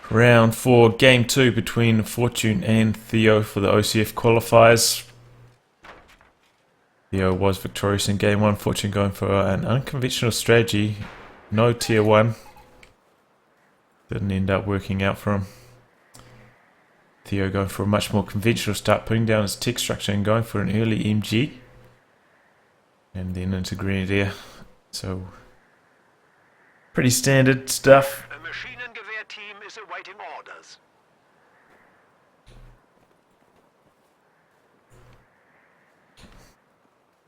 Round 4, Game 2 between Fortune and Theo for the OCF qualifiers. Theo was victorious in Game 1, Fortune going for an unconventional strategy. No Tier 1. Didn't end up working out for him. Theo going for a much more conventional start, putting down his tech structure and going for an early MG. And then into Grenadier. So, pretty standard stuff. A Maschinengewehr team is awaiting orders.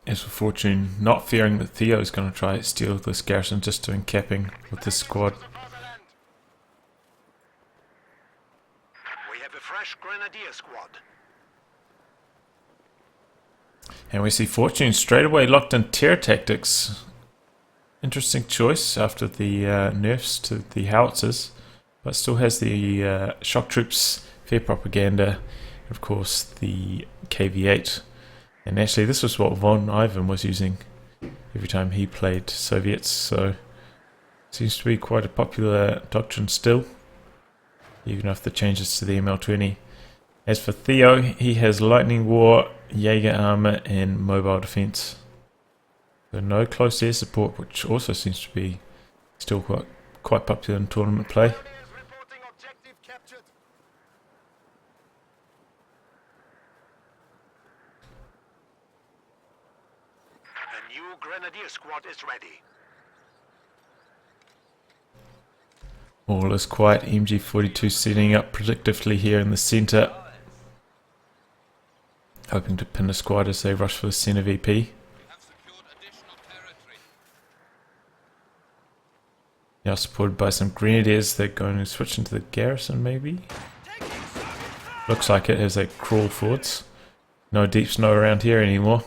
As for Fortune, not fearing that Theo is going to try to steal this garrison, just doing capping with this squad. We have a fresh Grenadier squad. And we see Fortune straight away locked in terror tactics. Interesting choice after the nerfs to the howitzers, but still has the shock troops, fair propaganda, and of course the KV-8. And actually this was what von Ivan was using every time he played Soviets, so seems to be quite a popular doctrine still, even after the changes to the ML20. As for Theo, he has Lightning War, Jaeger Armor and Mobile Defense. So no close air support, which also seems to be still quite popular in tournament play. A new Grenadier squad is ready. All is quiet. MG42 setting up predictively here in the centre, hoping to pin a squad as they rush for the centre VP. Now supported by some Grenadiers, they're going to switch into the garrison maybe? Looks like it as they crawl forwards. No deep snow around here anymore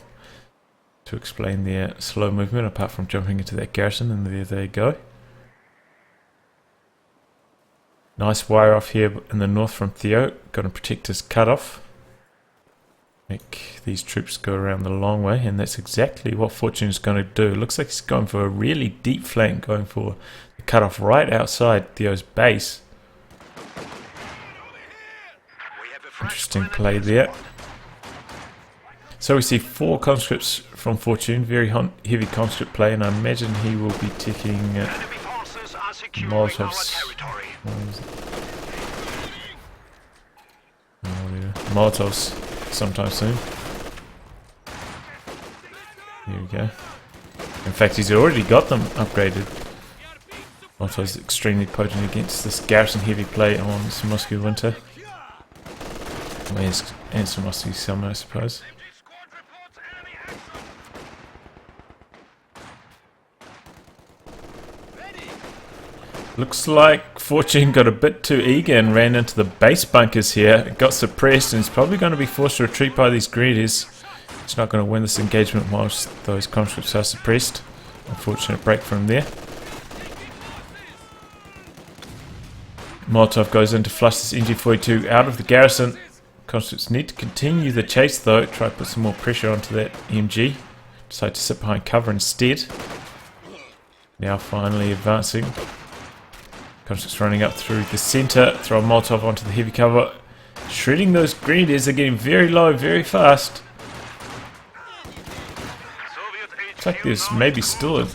to explain their slow movement apart from jumping into that garrison, and there they go. Nice wire off here in the north from Theo, going to protect his cutoff. Make these troops go around the long way, and that's exactly what Fortune is going to do. Looks like he's going for a really deep flank, going for the cutoff right outside Theo's base. Interesting play there. So we see 4 conscripts from Fortune, very heavy conscript play, and I imagine he will be taking Molotovs. Molotovs sometime soon. Here we go. In fact, he's already got them upgraded. Molotovs extremely potent against this garrison heavy play on Semoskiy winter. And Semoskiy summer, I suppose. Looks like Fortune got a bit too eager and ran into the base bunkers here. Got suppressed and is probably going to be forced to retreat by these Grenadiers. He's not going to win this engagement whilst those conscripts are suppressed. Unfortunate break from there. Molotov goes in to flush this NG42 out of the garrison. Conscripts need to continue the chase though. Try to put some more pressure onto that MG. Decide to sit behind cover instead. Now finally advancing. Conscripts running up through the centre, throw a Molotov onto the heavy cover. Shredding those Grenadiers, are getting very low, very fast. Looks like there's maybe still a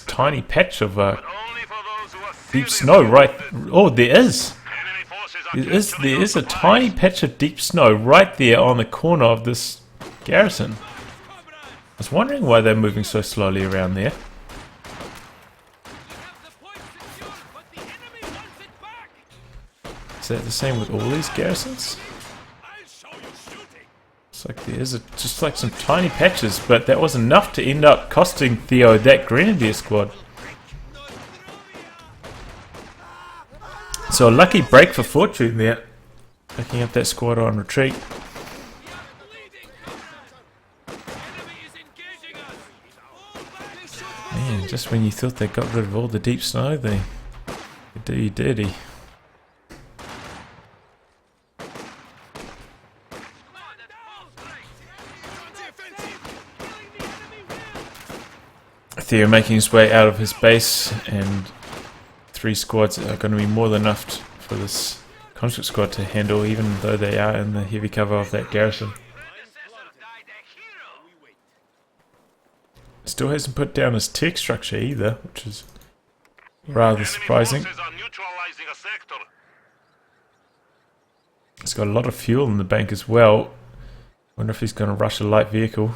tiny patch of deep snow right... Oh, there is! There is a tiny patch of deep snow right there on the corner of this garrison. I was wondering why they're moving so slowly around there. Is that the same with all these garrisons? It's like there is just like some tiny patches, but that was enough to end up costing Theo that Grenadier squad. So a lucky break for Fortune there, picking up that squad on retreat. Man, just when you thought they got rid of all the deep snow, they do you dirty. Theo making his way out of his base, and 3 squads are going to be more than enough for this conscript squad to handle, even though they are in the heavy cover of that garrison. Still hasn't put down his tech structure either, which is rather surprising. He's got a lot of fuel in the bank as well. Wonder if he's going to rush a light vehicle.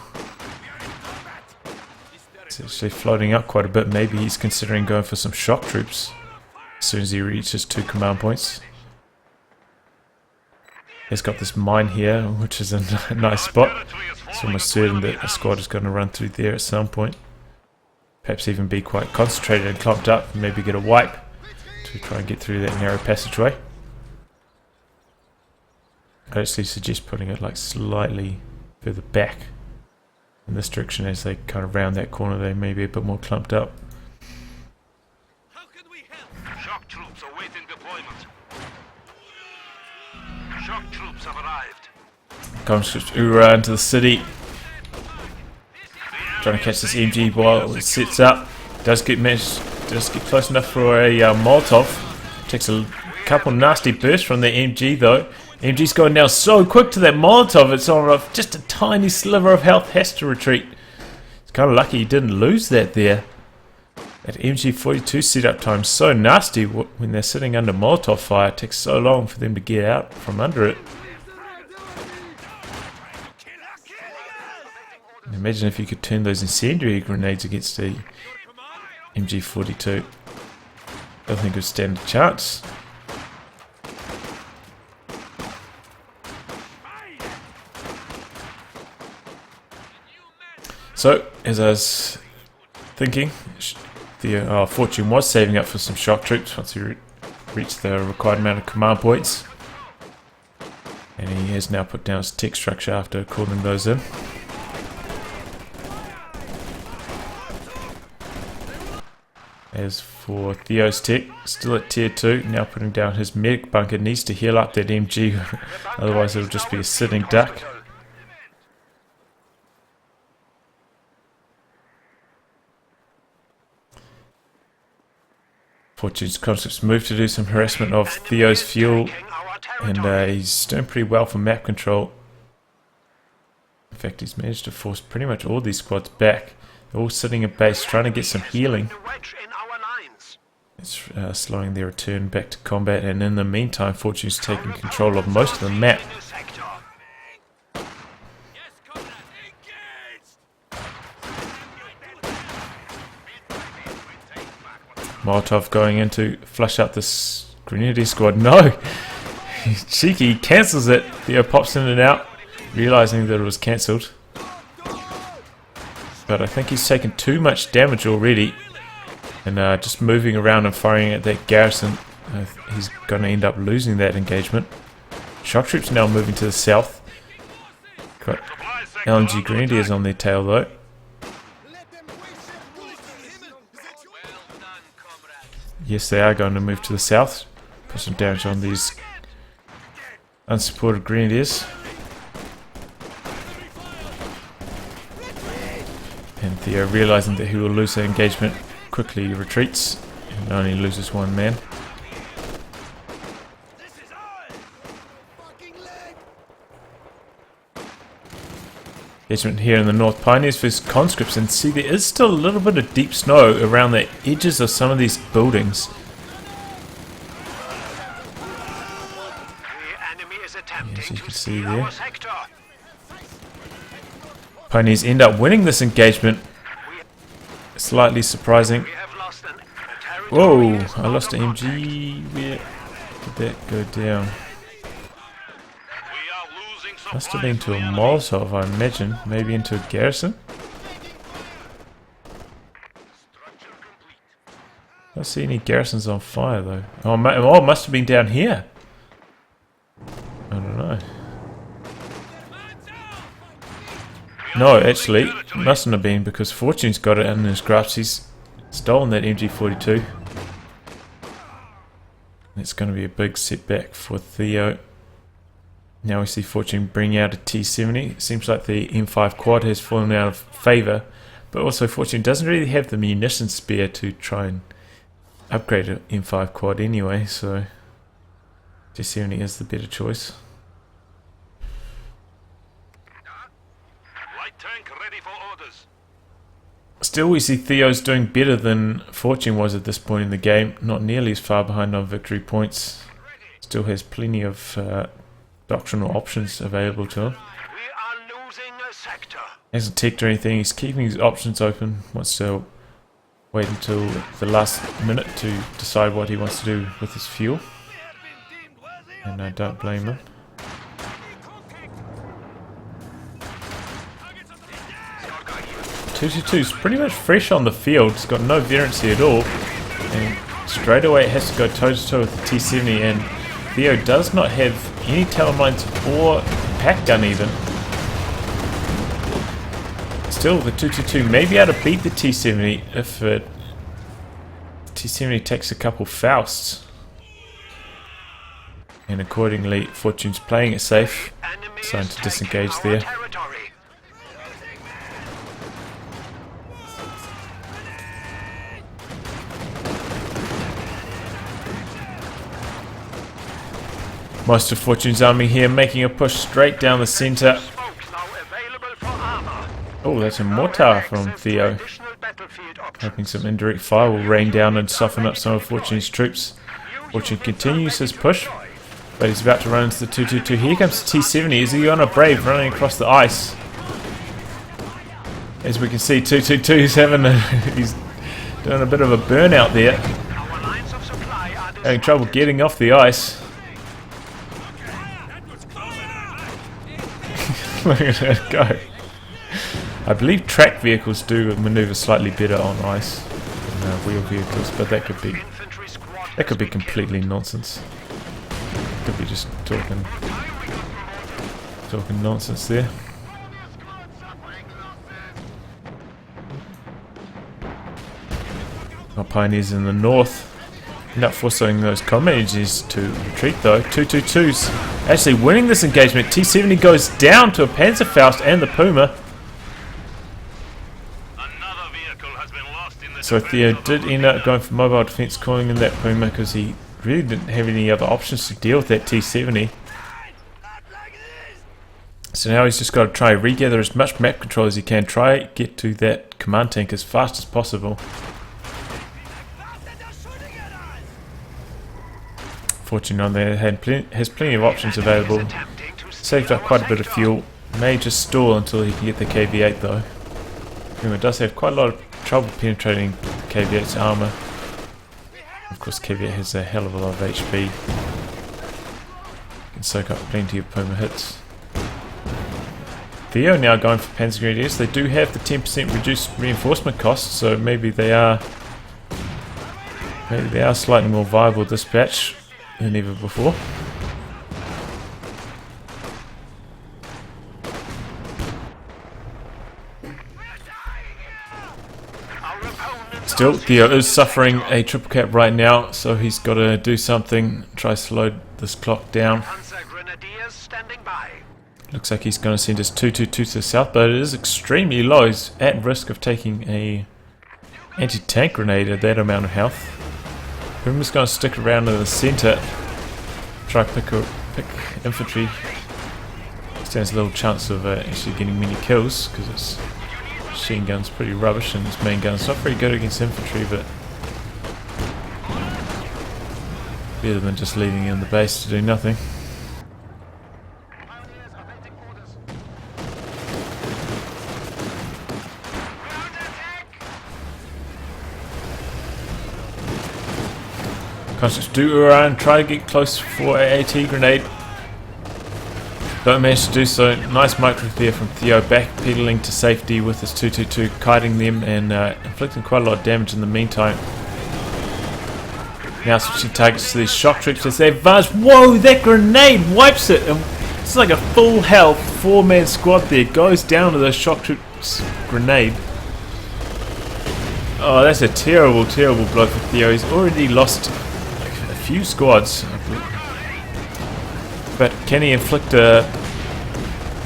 It's actually floating up quite a bit. Maybe he's considering going for some shock troops as soon as he reaches 2 command points. He's got this mine here, which is a nice spot. It's almost certain that a squad is going to run through there at some point. Perhaps even be quite concentrated and clumped up, and maybe get a wipe to try and get through that narrow passageway. I actually suggest putting it like slightly further back in this direction. As they kind of round that corner, they may be a bit more clumped up. How can we help? Shock troops awaiting deployment. Shock troops have arrived. Conscripts hoorah into the city. Trying to catch this MG while it sets up. Does get close enough for a Molotov. Takes a couple nasty bursts from the MG though. MG's going now so quick to that Molotov, it's on just a tiny sliver of health, has to retreat. It's kind of lucky he didn't lose that there. That MG42 setup time is so nasty when they're sitting under Molotov fire. It takes so long for them to get out from under it. Imagine if you could turn those incendiary grenades against the MG42. I don't think it would stand a chance. So, as I was thinking, the Fortune was saving up for some shock troops once he reached the required amount of command points. And he has now put down his tech structure after calling those in. As for Theo's tech, still at tier 2, now putting down his medic bunker, needs to heal up that MG, otherwise it'll just be a sitting duck. Fortune's conscripts move to do some harassment of Theo's fuel, and he's doing pretty well for map control. In fact, he's managed to force pretty much all these squads back. They're all sitting at base trying to get some healing. It's slowing their return back to combat, and in the meantime Fortune's taking control of most of the map. Molotov going in to flush out this Grenadier squad. No! Cheeky, he cancels it. Theo pops in and out, realizing that it was cancelled. But I think he's taken too much damage already. And just moving around and firing at that garrison, he's going to end up losing that engagement. Shock troops now moving to the south. Got LNG Grenadiers on their tail though. Yes, they are going to move to the south. Put some damage on these unsupported Grenadiers. And Theo, realizing that he will lose the engagement, quickly retreats and only loses one man. Engagement here in the North Pioneers versus conscripts, and see there is still a little bit of deep snow around the edges of some of these buildings. As you can see there. Pioneers end up winning this engagement. Slightly surprising. Whoa, I lost an MG. Where did that go down? Must have been to a Molotov, I imagine. Maybe into a garrison? I don't see any garrisons on fire though. Oh, it must have been down here. I don't know. No, actually, it mustn't have been, because Fortune's got it in his grasp. He's stolen that MG42. It's going to be a big setback for Theo. Now we see Fortune bring out a T70. It seems like the M5 quad has fallen out of favour, but also Fortune doesn't really have the munitions spare to try and upgrade an M5 quad anyway, so T70 is the better choice. Light tank ready for orders. Still, we see Theo's doing better than Fortune was at this point in the game. Not nearly as far behind on victory points. Still has plenty of doctrinal options available to him. We are losing a sector. Hasn't teched or anything. He's keeping his options open. Wants to wait until the last minute to decide what he wants to do with his fuel. And I don't blame him. 222's pretty much fresh on the field. It's got no variancy at all. And straight away it has to go toe-to-toe with the T70. And Theo does not have any talonmines or pack gun even. Still, the 222 may be able to beat the T70 if the T70 takes a couple Fausts. And accordingly, Fortune's playing it safe, starting to disengage there. Most of Fortune's army here making a push straight down the centre. Oh, that's a mortar from Theo. Hoping some indirect fire will rain down and soften up some of Fortune's troops. Fortune continues his push, but he's about to run into the 222. Here comes the T70. Is he on a Brave running across the ice? As we can see, 222's he's doing a bit of a burnout there. Having trouble getting off the ice. Look at that go. I believe track vehicles do maneuver slightly better on ice than wheel vehicles, but that could be completely nonsense. Could be just talking nonsense there. Our pioneers in the north not forcing those commands to retreat though. 222's actually winning this engagement. T70 goes down to a Panzerfaust and the Puma. So Theo did end up going for mobile defense, calling in that Puma because he really didn't have any other options to deal with that T70. So now he's just got to try and regather as much map control as he can, try get to that command tank as fast as possible. Fortune on there has plenty of options available. Saved up quite a bit of fuel. May just stall until he can get the KV-8 though. Puma does have quite a lot of trouble penetrating KV-8's armour. Of course KV-8 has a hell of a lot of HP. Can soak up plenty of Puma hits. Theo now going for Panzer Grenadiers. They do have the 10% reduced reinforcement costs, so maybe they are slightly more viable dispatch than ever before. Still, Theo is suffering a triple cap right now, so he's got to do something, try to slow this clock down. Looks like he's going to send his 222 to the south, but it is extremely low. He's at risk of taking a anti-tank grenade at that amount of health. Puma's going to stick around in the centre, try to pick infantry. Stands a little chance of actually getting many kills because his machine gun's pretty rubbish and his main gun's not very good against infantry, but better than just leaving in the base to do nothing. Conscious do around, try to get close for a AT grenade. Don't manage to do so. Nice micro there from Theo, backpedaling to safety with his 222, kiting them and inflicting quite a lot of damage in the meantime. Now switching targets to these shock troops as they advance. Whoa, that grenade wipes it! And it's like a full health 4-man squad there. Goes down to those shock troops grenade. Oh, that's a terrible, terrible blow for Theo. He's already lost a few squads. But can he inflict a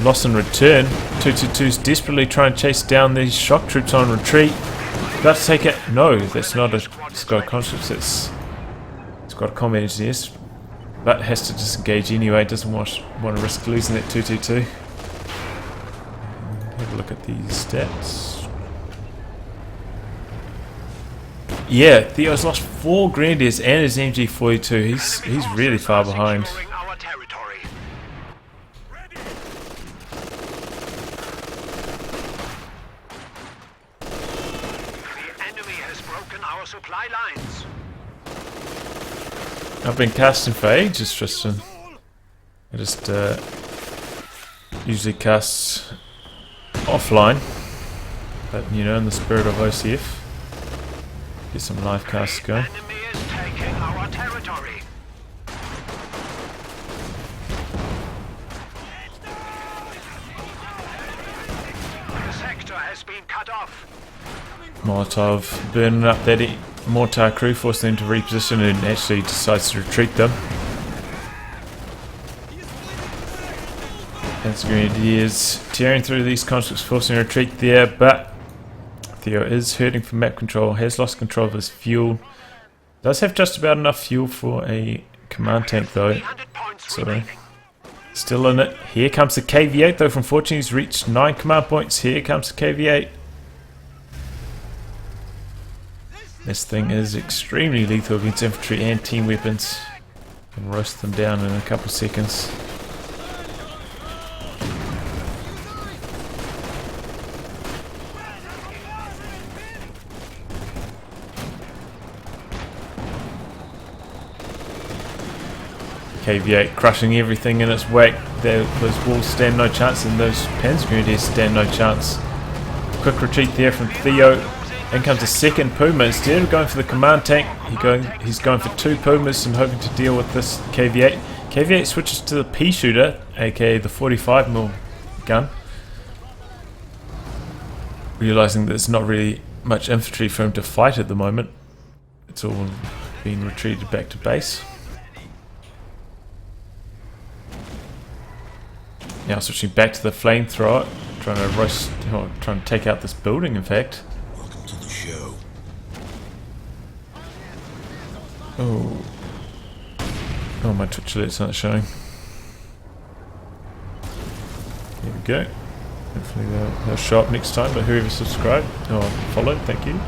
loss in return? 222's desperately trying to chase down these shock troops on retreat. About to take it. No, that's not a squad conscience. It's squad combat engineers. but has to disengage anyway. Doesn't want to risk losing that 222. Have a look at these stats. Yeah, Theo's lost 4 Grenadiers and his MG42. He's really far behind. Supply lines. I've been casting for ages, Tristan. I just usually cast offline, but you know, in the spirit of OCF, get some live casts going. Enemy is taking our territory. The sector has been cut off. Molotov burning up that mortar crew, forcing them to reposition, and actually decides to retreat them. That's Grenadiers tearing through these constructs, forcing a retreat there, but Theo is hurting from map control, has lost control of his fuel. Does have just about enough fuel for a command tank though, so still in it. Here comes the KV-8 though from Fortune. He's reached 9 command points. Here comes the KV-8. This thing is extremely lethal against infantry and team weapons. Can roast them down in a couple seconds. KV-8 crushing everything in its wake. Those walls stand no chance, and those Panzer Grenadiers stand no chance. Quick retreat there from Theo. In comes a second Puma. Instead of going for the command tank, he's going for 2 Pumas and hoping to deal with this KV-8. KV-8 switches to the pea shooter, aka the 45mm gun, realizing that there's not really much infantry for him to fight at the moment. It's all been retreated back to base. Now switching back to the flamethrower, trying to take out this building. In fact. Show. Oh, my Twitch alert's not showing. There we go. Hopefully they'll show up next time, but whoever subscribed or followed, thank you.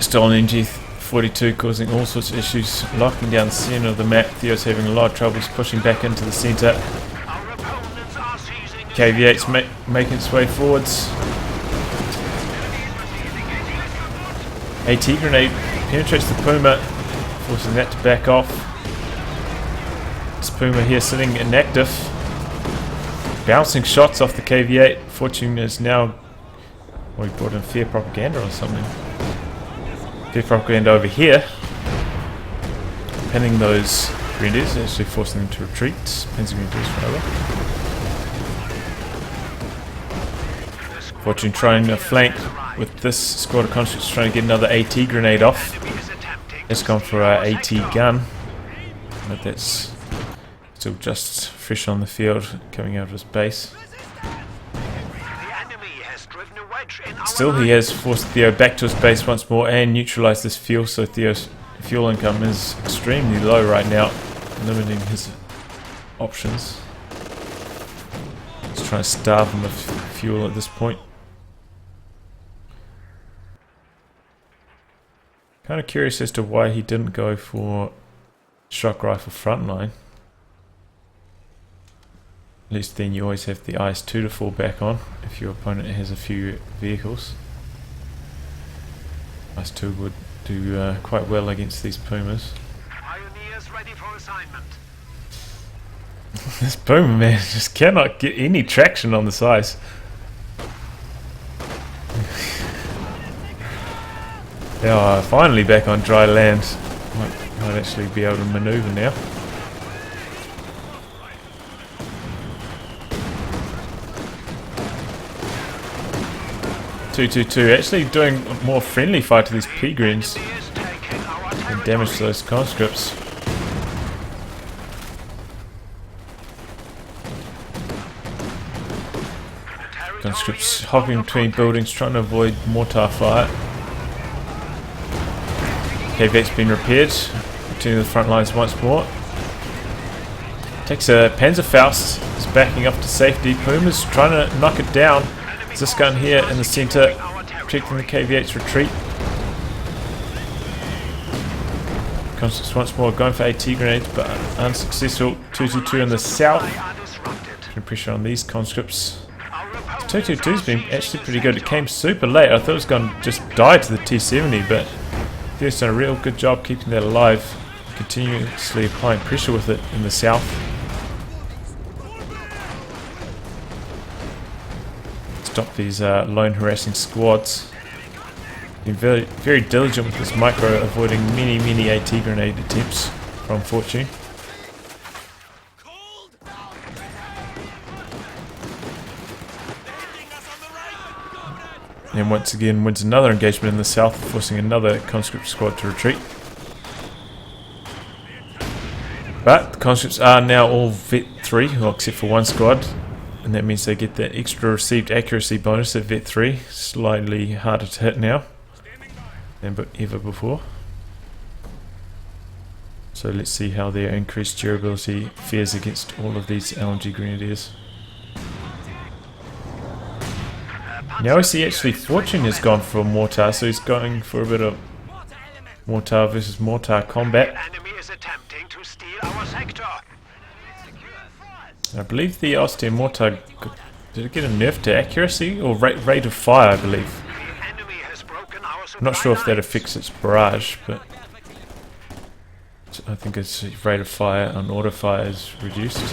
Stolen MG42 causing all sorts of issues, locking down the centre of the map. Theo's having a lot of troubles pushing back into the centre. KV-8's making its way forwards. AT grenade penetrates the Puma, forcing that to back off. This Puma here sitting inactive, bouncing shots off the KV-8. Fortune is now, well, he brought in fear propaganda or something. Fear propaganda over here, pinning those Grenadiers, actually forcing them to retreat. Panzer Grenadiers rather. Fortune trying to flank with this squad of conscripts, trying to get another AT grenade off. It's gone for our AT gun, but that's still just fresh on the field, coming out of his base. Still, he has forced Theo back to his base once more and neutralised this fuel, so Theo's fuel income is extremely low right now, limiting his options. He's trying to starve him of fuel at this point. Kind of curious as to why he didn't go for shock rifle frontline. At least then you always have the IS-2 to fall back on if your opponent has a few vehicles. IS-2 would do quite well against these Pumas. Pioneers ready for assignment. This Puma, man, just cannot get any traction on the size. They are finally back on dry land. Might actually be able to maneuver now. .222 actually doing a more friendly fight to these P-Greens and damage to those conscripts. Conscripts hopping between buildings trying to avoid mortar fire. KV's been repaired. Continuing the front lines once more. Takes a Panzerfaust. Is backing up to safety. Puma's trying to knock it down. This gun here in the centre, protecting the KV8's retreat. Conscripts once more going for AT grenades, but unsuccessful. 222 in the south. Putting pressure on these conscripts. 222's been actually pretty good. It came super late. I thought it was going to just die to the T70, but Theo's done a real good job keeping that alive. Continuously applying pressure with it in the south. Stop these lone harassing squads. Been very diligent with this micro, avoiding many AT grenade attempts from Fortune. And once again wins another engagement in the south, forcing another conscript squad to retreat. But the conscripts are now all Vet 3, well, except for one squad. And that means they get that extra received accuracy bonus at Vet 3. Slightly harder to hit now than ever before. So let's see how their increased durability fares against all of these LMG Grenadiers. Now we see actually Fortune has gone for mortar, so he's going for a bit of mortar versus mortar combat. I believe the Austin mortar, did it get a nerf to accuracy or rate of fire, I believe. I'm not sure if that affects its barrage, but I think its rate of fire on auto fire is reduced.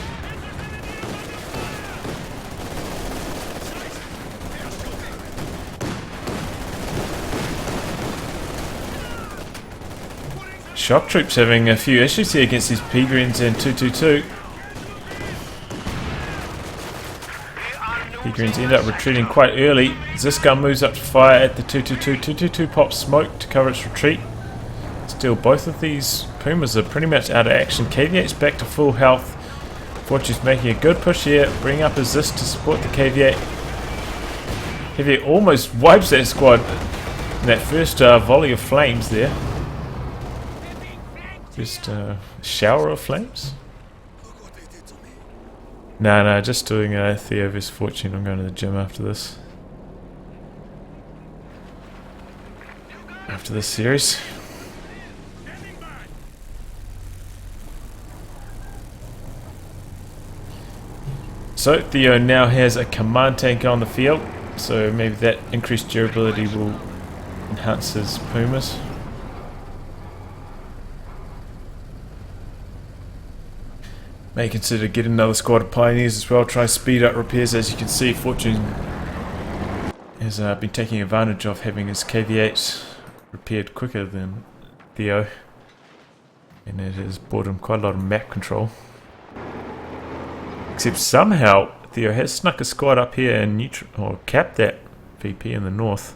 Shock troops having a few issues here against these P-Grens and 222. P-Grens end up retreating quite early. Ziska moves up to fire at the 222. 222 pops smoke to cover its retreat. Still, both of these Pumas are pretty much out of action. KV8's back to full health. Fortune's making a good push here, bringing up his Zis to support the KV8. KV8 almost wipes that squad in that first volley of flames there. Just a shower of flames? No, just doing Theodosios Fortune. I'm going to the gym after this. After this series. So Theo now has a command tank on the field, so maybe that increased durability will enhance his Pumas. May consider getting another squad of Pioneers as well, try and speed up repairs. As you can see, Fortune has been taking advantage of having his KV8 repaired quicker than Theo, and it has brought him quite a lot of map control. Except somehow Theo has snuck a squad up here and capped that VP in the north.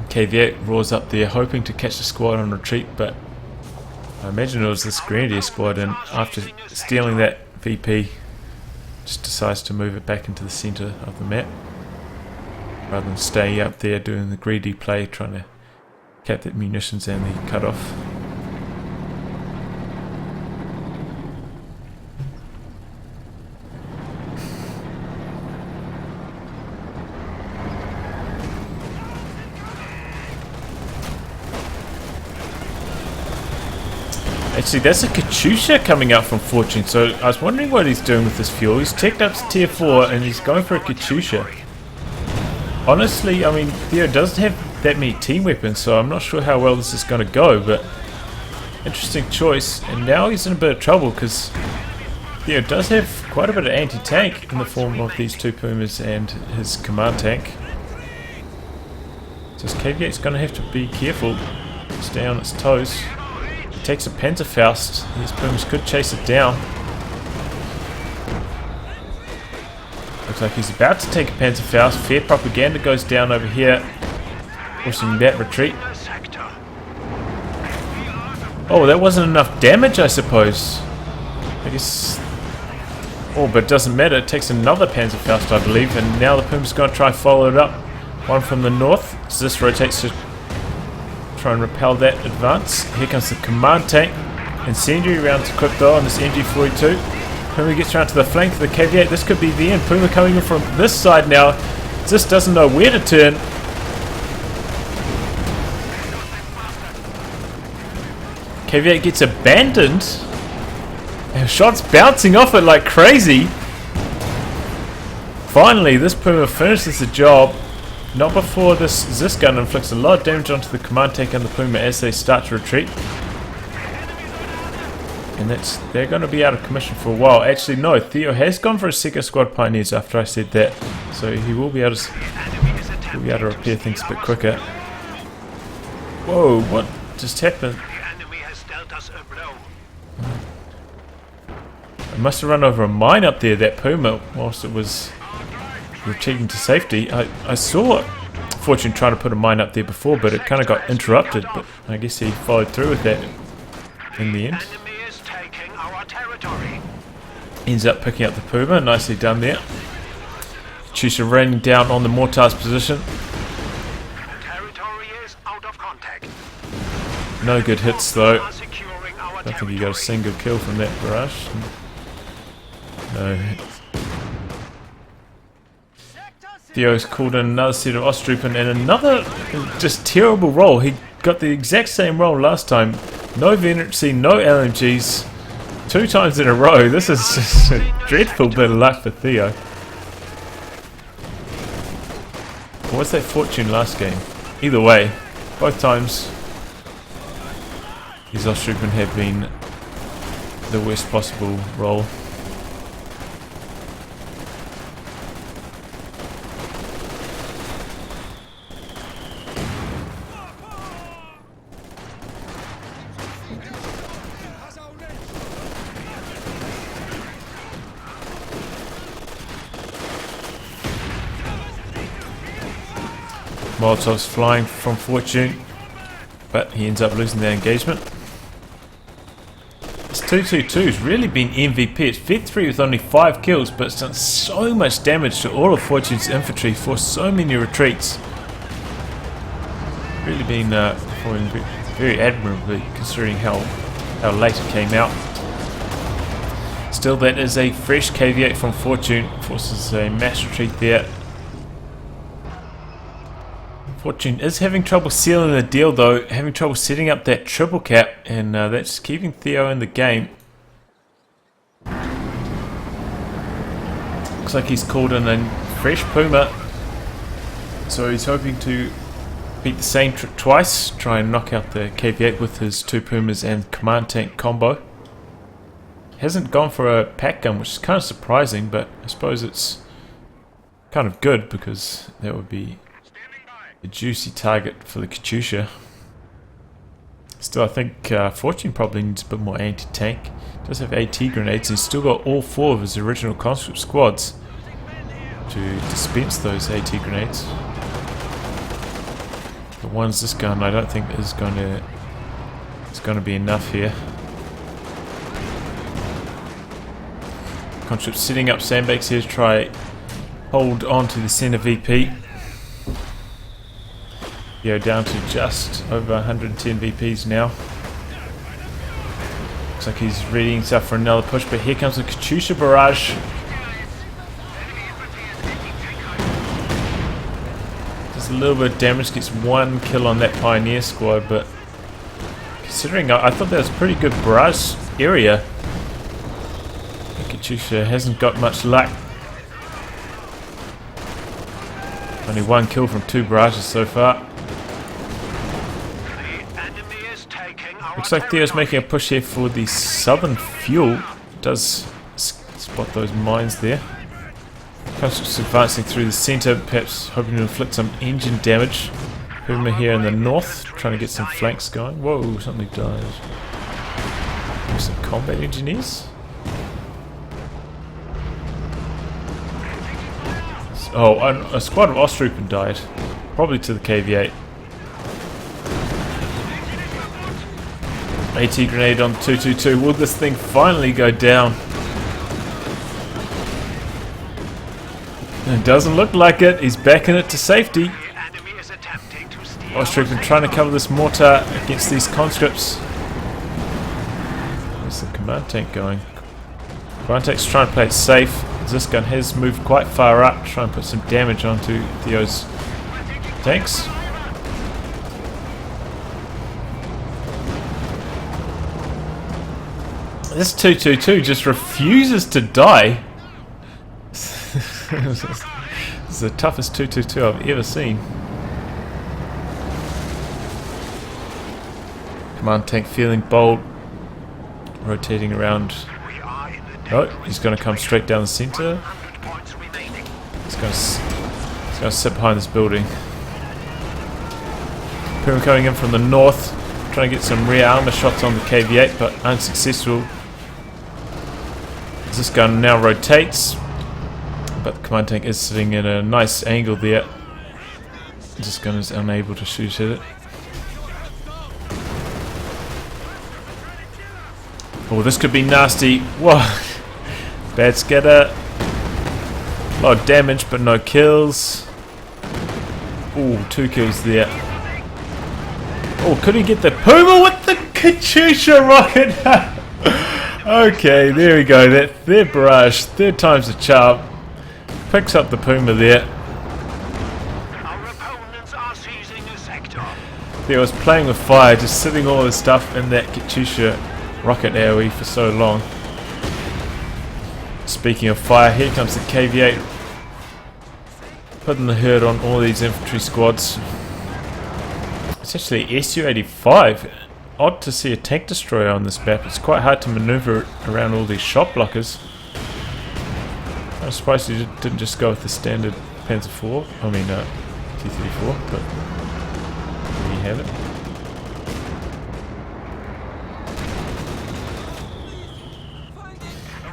KV8 roars up there hoping to catch the squad on retreat, but I imagine it was this Grenadier squad, and after stealing that VP just decides to move it back into the centre of the map rather than staying up there doing the greedy play trying to cap that munitions and the cut-off. Actually, that's a Katyusha coming out from Fortune, so I was wondering what he's doing with this fuel. He's teched up to tier 4 and he's going for a Katyusha. Honestly, I mean, Theo doesn't have that many team weapons, so I'm not sure how well this is going to go, but interesting choice. And now he's in a bit of trouble because Theo does have quite a bit of anti-tank in the form of these two Pumas and his command tank. So his KV8's going to have to be careful, stay on its toes. Takes a Panzerfaust. These Pumas could chase it down. Looks like he's about to take a Panzerfaust. Fair propaganda goes down over here, forcing that retreat. Oh, that wasn't enough damage, I suppose. I guess Oh, but it doesn't matter. It takes another Panzerfaust, I believe, and now the Puma's going to try follow it up. One from the north. So this rotates to try and repel that advance. Here comes the command tank. Incendiary rounds equipped though on this MG42. Puma gets around to the flank of the KV-8. This could be the end. Puma coming in from this side now. This doesn't know where to turn. KV-8 gets abandoned. And shots bouncing off it like crazy. Finally, this Puma finishes the job. Not before this gun inflicts a lot of damage onto the command tank and the Puma as they start to retreat. And they're going to be out of commission for a while. Actually, no, Theo has gone for a second squad pioneers after I said that. So he will be able to repair things a bit quicker. Whoa, what just happened? It must have run over a mine up there, that Puma, whilst it was retreating to safety. I saw Fortune trying to put a mine up there before, but it kind of got interrupted. But I guess he followed through with that in the end. Ends up picking up the Puma, nicely done there. Katyusha raining down on the mortar's position. No good hits though. I don't think he got a single kill from that barrage. No. Theo's called in another set of Ostroupen and another just terrible roll. He got the exact same roll last time. No Venerency, no LMGs. 2 times in a row. This is just a dreadful bit of luck for Theo. What's that Fortune last game? Either way, both times these Ostroupen have been the worst possible roll. Molotov's flying from Fortune, but he ends up losing that engagement. This 222 has really been MVP. It's Fed 3 with only 5 kills, but it's done so much damage to all of Fortune's infantry for so many retreats. Really been performing very admirably considering how late it came out. Still, that is a fresh KV-8 from Fortune. Forces a mass retreat there. Fortune is having trouble sealing the deal though, having trouble setting up that triple cap, and that's keeping Theo in the game. Looks like he's called in a fresh Puma, so he's hoping to beat the same trick twice, try and knock out the KV-8 with his 2 Pumas and command tank combo. Hasn't gone for a pack gun, which is kind of surprising, but I suppose it's kind of good because that would be a juicy target for the Katyusha. Still, I think Fortune probably needs a bit more anti-tank. Does have AT grenades, and he's still got all 4 of his original conscript squads to dispense those AT grenades. The one's this gun, I don't think is going to be enough here. Conscript setting up sandbags here to try hold on to the center VP. Go down to just over 110 VPs now. Looks like he's readying himself for another push, but here comes the Katyusha barrage. Just a little bit of damage, gets 1 kill on that Pioneer squad, but considering I thought that was a pretty good barrage area, Katyusha hasn't got much luck. Only 1 kill from 2 barrages so far. Looks like Theo's making a push here for the southern fuel. Does spot those mines there. Conscripts advancing through the centre, perhaps hoping to inflict some engine damage. Puma here in the north, trying to get some flanks going. Whoa, something died. Maybe some combat engineers? Oh, a squad of Ostroupen died. Probably to the KV-8. AT grenade on 222. Will this thing finally go down? It doesn't look like it. He's backing it to safety. Ostrich been trying to cover this mortar against these conscripts. Where's the command tank going? Command tank's trying to play it safe. This gun has moved quite far up to try and put some damage onto Theo's tanks. This 222 just refuses to die. This is the toughest 222 I've ever seen. Command tank feeling bold, rotating around. Oh, he's going to come straight down the centre. He's going to sit behind this building. Puma coming in from the north, trying to get some rear armour shots on the KV-8, but unsuccessful. This gun now rotates, but the command tank is sitting in a nice angle there. This gun is unable to shoot at it. Oh, this could be nasty. Whoa. Bad scatter. A lot of damage, but no kills. Oh, 2 kills there. Oh, could he get the Puma with the Katyusha rocket? Okay, there we go. That third barrage, third time's the charm. Picks up the Puma there. There was playing with fire, just sitting all this stuff in that Katyusha rocket AoE for so long. Speaking of fire, here comes the KV-8, putting the hurt on all these infantry squads. It's actually Su-85. Odd to see a tank destroyer on this map. It's quite hard to maneuver around all these shot blockers. I'm surprised you didn't just go with the standard Panzer IV. I mean, T-34, but there you have it.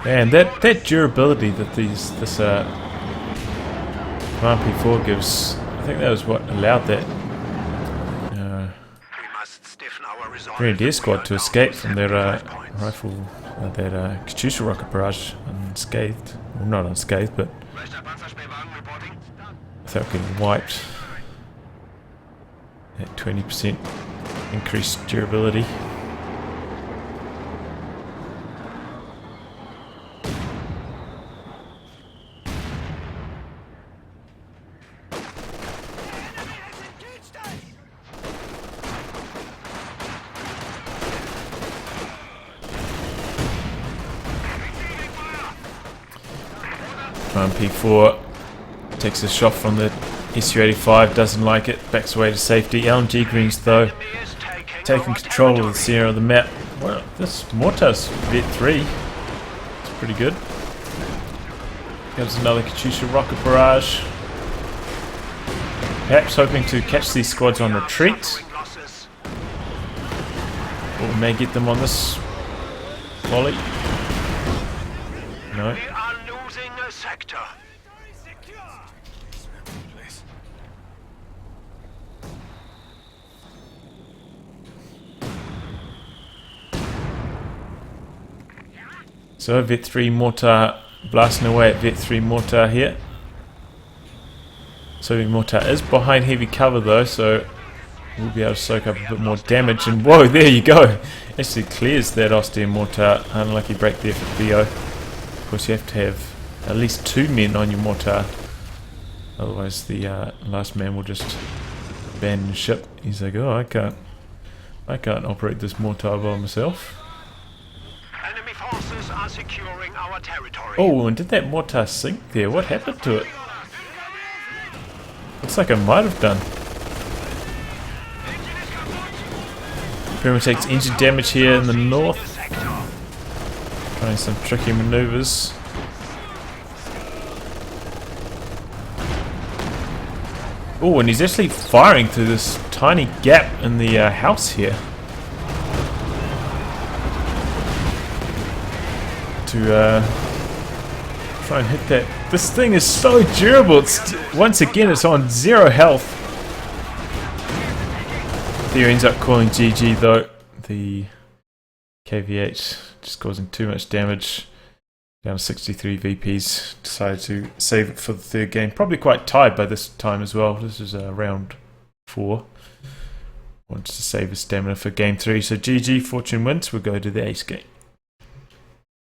Man, that durability that this R4 gives, I think that was what allowed that Grenadier squad to escape from their rifle, that Katyusha rocket barrage unscathed. Well, not unscathed, but without getting wiped. That 20% increased durability. P4 takes a shot from the Su-85, doesn't like it, backs away to safety. LMG Greens though, taking control of the center of the map. Well, this mortar's Vet 3. It's pretty good. Comes another Katyusha rocket barrage. Perhaps hoping to catch these squads on retreat. Or we may get them on this volley. No. So Vet 3 mortar blasting away at Vet 3 mortar here. So mortar is behind heavy cover though, so we'll be able to soak up a bit more damage. And whoa, there you go! Actually clears that austere mortar. Unlucky break there for Theo. Of course, you have to have at least 2 men on your mortar, otherwise the last man will just abandon ship. He's like, oh, I can't operate this mortar by myself. Enemy forces are securing our territory. Oh, and did that mortar sink there? What happened to it? Looks like it might have done. Puma takes engine damage here in the north. Trying some tricky maneuvers. Oh, and he's actually firing through this tiny gap in the house here. To try and hit that. This thing is so durable. Once again, it's on 0 health. Theo ends up calling GG though. The KV-8 just causing too much damage. Down 63 VPs. Decided to save it for the third game. Probably quite tied by this time as well. This is round 4. Wants to save his stamina for game 3. So GG, Fortune wins. We'll go to the ace game.